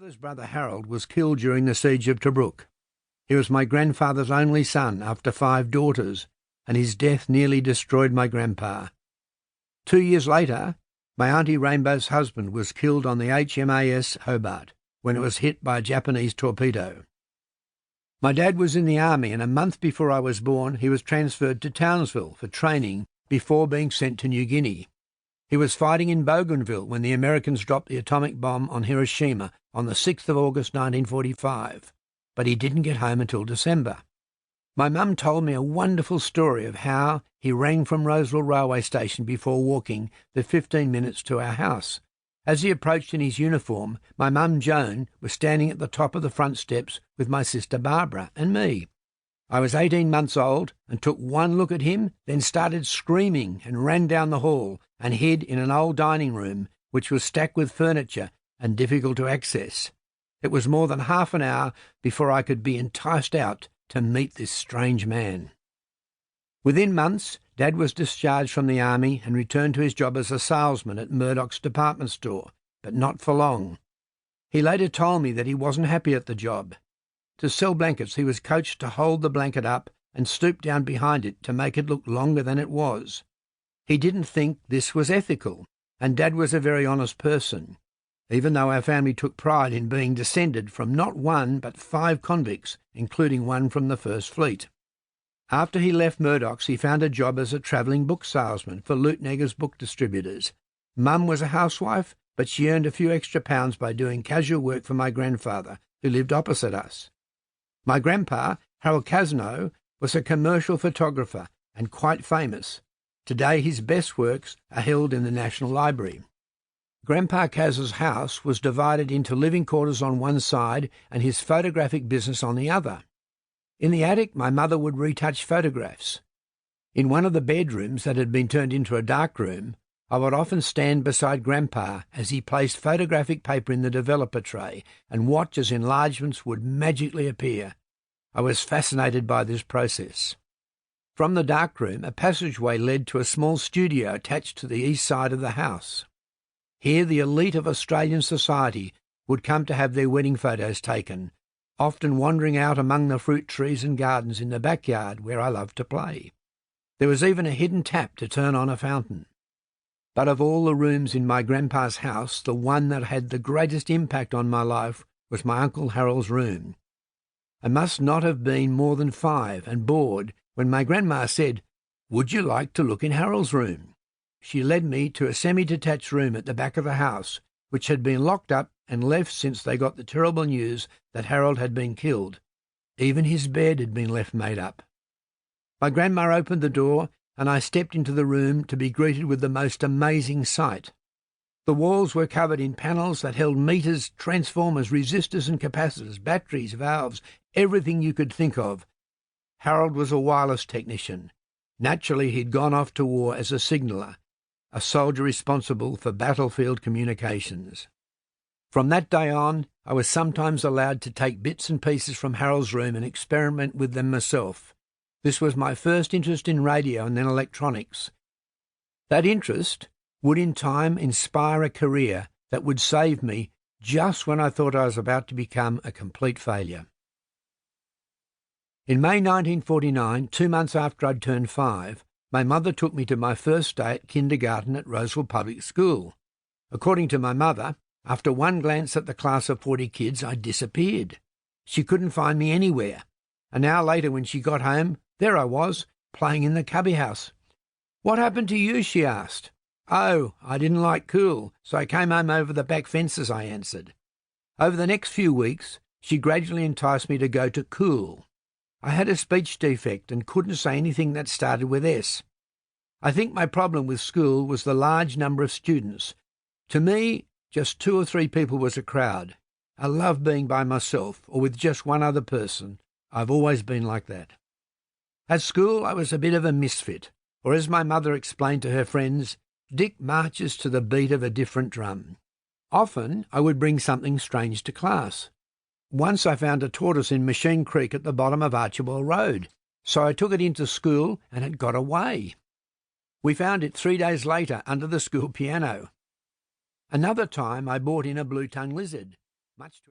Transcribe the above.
mother's brother Harold was killed during the siege of Tobruk. He was my grandfather's only son after 5 daughters, and his death nearly destroyed my grandpa. 2 years later, my Auntie Rainbow's husband was killed on the HMAS Hobart when it was hit by a Japanese torpedo. My dad was in the army, and a month before I was born he was transferred to Townsville for training before being sent to New Guinea. He was fighting in Bougainville when the Americans dropped the atomic bomb on Hiroshima on the 6th of August 1945, but he didn't get home until December. My mum told me a wonderful story of how he rang from Roseville railway station before walking the 15 minutes to our house. As he approached in his uniform, my mum Joan was standing at the top of the front steps with my sister Barbara and me. I was 18 months old and took one look at him, then started screaming and ran down the hall and hid in an old dining room which was stacked with furniture and difficult to access. It was more than half an hour before I could be enticed out to meet this strange man. Within months, Dad was discharged from the army and returned to his job as a salesman at Murdoch's department store, but not for long. He later told me that he wasn't happy at the job. To sell blankets, he was coached to hold the blanket up and stoop down behind it to make it look longer than it was. He didn't think this was ethical, and Dad was a very honest person, even though our family took pride in being descended from not 1 but 5 convicts, including one from the First Fleet. After he left Murdoch's, he found a job as a travelling book salesman for Lutnegger's book distributors. Mum was a housewife, but she earned a few extra pounds by doing casual work for my grandfather, who lived opposite us. My grandpa, Harold Casno, was a commercial photographer and quite famous. Today his best works are held in the National Library. Grandpa Kaz's house was divided into living quarters on one side and his photographic business on the other. In the attic, my mother would retouch photographs. In one of the bedrooms that had been turned into a dark room, I would often stand beside Grandpa as he placed photographic paper in the developer tray and watch as enlargements would magically appear. I was fascinated by this process. From the dark room, a passageway led to a small studio attached to the east side of the house. Here the elite of Australian society would come to have their wedding photos taken, often wandering out among the fruit trees and gardens in the backyard where I loved to play. There was even a hidden tap to turn on a fountain. But of all the rooms in my grandpa's house, the one that had the greatest impact on my life was my Uncle Harold's room. I must not have been more than 5 and bored when my grandma said, "Would you like to look in Harold's room?" She led me to a semi-detached room at the back of the house, which had been locked up and left since they got the terrible news that Harold had been killed. Even his bed had been left made up. My grandma opened the door, and I stepped into the room to be greeted with the most amazing sight. The walls were covered in panels that held meters, transformers, resistors and capacitors, batteries, valves, everything you could think of. Harold was a wireless technician. Naturally, he'd gone off to war as a signaller, a soldier responsible for battlefield communications. From that day on, I was sometimes allowed to take bits and pieces from Harold's room and experiment with them myself. This was my first interest in radio and then electronics. That interest would in time inspire a career that would save me just when I thought I was about to become a complete failure. In May 1949, 2 months after I'd turned 5, my mother took me to my first day at kindergarten at Roseville Public School. According to my mother, after one glance at the class of 40 kids, I disappeared. She couldn't find me anywhere. An hour later, when she got home, there I was, playing in the cubby house. "What happened to you?" she asked. "Oh, I didn't like school, so I came home over the back fences," I answered. Over the next few weeks, she gradually enticed me to go to school. I had a speech defect and couldn't say anything that started with S. I think my problem with school was the large number of students. To me, just 2 or 3 people was a crowd. I love being by myself or with just one other person. I've always been like that. At school, I was a bit of a misfit, or as my mother explained to her friends, Dick marches to the beat of a different drum. Often, I would bring something strange to class. Once I found a tortoise in Machine Creek at the bottom of Archibald Road, so I took it into school and it got away. We found it 3 days later under the school piano. Another time I brought in a blue-tongued lizard, much to